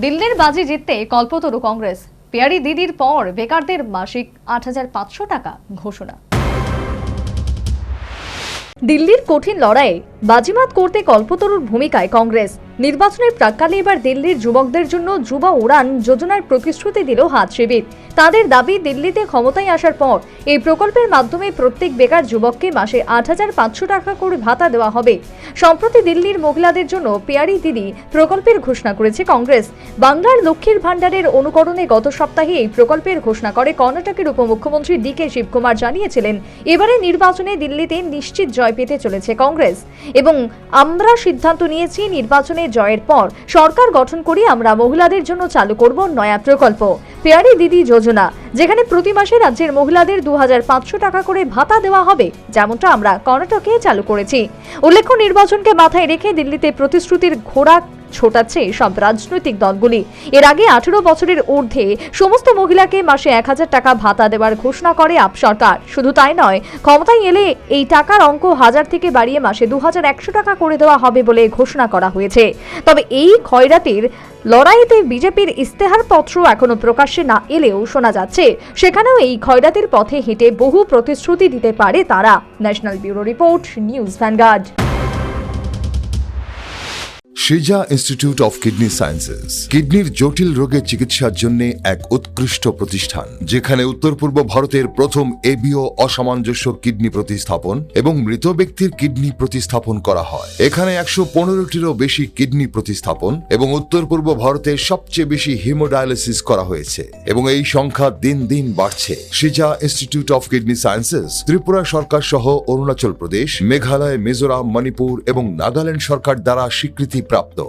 দিল্লির বাজি জিততে কল্পতরু কংগ্রেস। পিয়ারি দিদির পর বেকারদের মাসিক ৮৫০০ টাকা ঘোষণা। দিল্লির কঠিন লড়াইয়ে বাজিমাত করতে কল্পতরুর ভূমিকায় কংগ্রেস। নির্বাচনের প্রাক্কালে এবার দিল্লির যুবকদের জন্য যুব উড়ান যোজনার প্রতিশ্রুতি দিল হাত শিবির। তাদের দাবি, দিল্লিতে ক্ষমতায় আসার পর এই প্রকল্পের মাধ্যমে প্রত্যেক বেকার যুবককে মাসে ৮৫০০ টাকা করে ভাতা দেওয়া হবে। সম্প্রতি দিল্লির মহিলাদের জন্য পিয়ারি দিদি প্রকল্পের ঘোষণা করেছে কংগ্রেস। বাংলার লক্ষ্মীর ভান্ডারের অনুকরণে গত সপ্তাহে এই প্রকল্পের ঘোষণা করে কর্ণাটকের উপমুখ্যমন্ত্রী ডি.কে. শিবকুমার জানিয়েছিলেন, এবারে নির্বাচনে দিল্লিতে নিশ্চিত জয় পেতে চলেছে কংগ্রেস এবং আমরা সিদ্ধান্ত নিয়েছি নির্বাচনে জয়ের পর সরকার গঠন করে আমরা মহিলাদের জন্য চালু করব নয়া প্রকল্প পিয়ারি দিদি যোজনা, যেখানে প্রতি মাসে রাজ্যের মহিলাদের ২৫০০ টাকা করে ভাতা দেওয়া হবে, যেমনটা আমরা কর্ণাটকে চালু করেছি। উল্লেখ্য, নির্বাচনকে মাথায় রেখে দিল্লিতে প্রতিশ্রুতির ঘোড়া ছোটাচ্ছে সব রাজনৈতিক দলগুলি। এর আগে ১৮ বছরের ঊর্ধ্বে সমস্ত মহিলাকে মাসে ১০০০ টাকা ভাতা দেওয়ার ঘোষণা করে আপ সরকার। শুধু তাই নয়, ক্ষমতায় এলে এই টাকার অঙ্ক ১০০০ থেকে বাড়িয়ে মাসে ২১০০ টাকা করে দেওয়া হবে বলে ঘোষণা করা হয়েছে। তবে এই খয়রাতির লড়াইতে বিজেপির ইস্তেহারপত্র এখনো প্রকাশ্যে না এলেও শোনা যাচ্ছে সেখানেও এই খয়রাতির পথে হেঁটে বহু প্রতিশ্রুতি দিতে পারে তারা। National bureau report, news vanguard. Shija Institute of Kidney Sciences কিডনির জটিল রোগের চিকিৎসার জন্য এক উৎকৃষ্ট প্রতিষ্ঠান, যেখানে উত্তর পূর্ব ভারতের প্রথম এবিও অসামঞ্জস্য কিডনি প্রতিস্থাপন এবং মৃত ব্যক্তির কিডনি প্রতিস্থাপন করা হয়। এখানে ১১৫টিরও বেশি কিডনি প্রতিস্থাপন এবং উত্তর পূর্ব ভারতে সবচেয়ে বেশি হিমোডায়ালিসিস করা হয়েছে এবং এই সংখ্যা দিন দিন বাড়ছে। Shija institute of kidney sciences Tripura সরকার সহ অরুণাচল প্রদেশ, মেঘালয়, মিজোরাম, মণিপুর এবং নাগাল্যান্ড সরকার দ্বারা স্বীকৃতি প্রাপ্ত।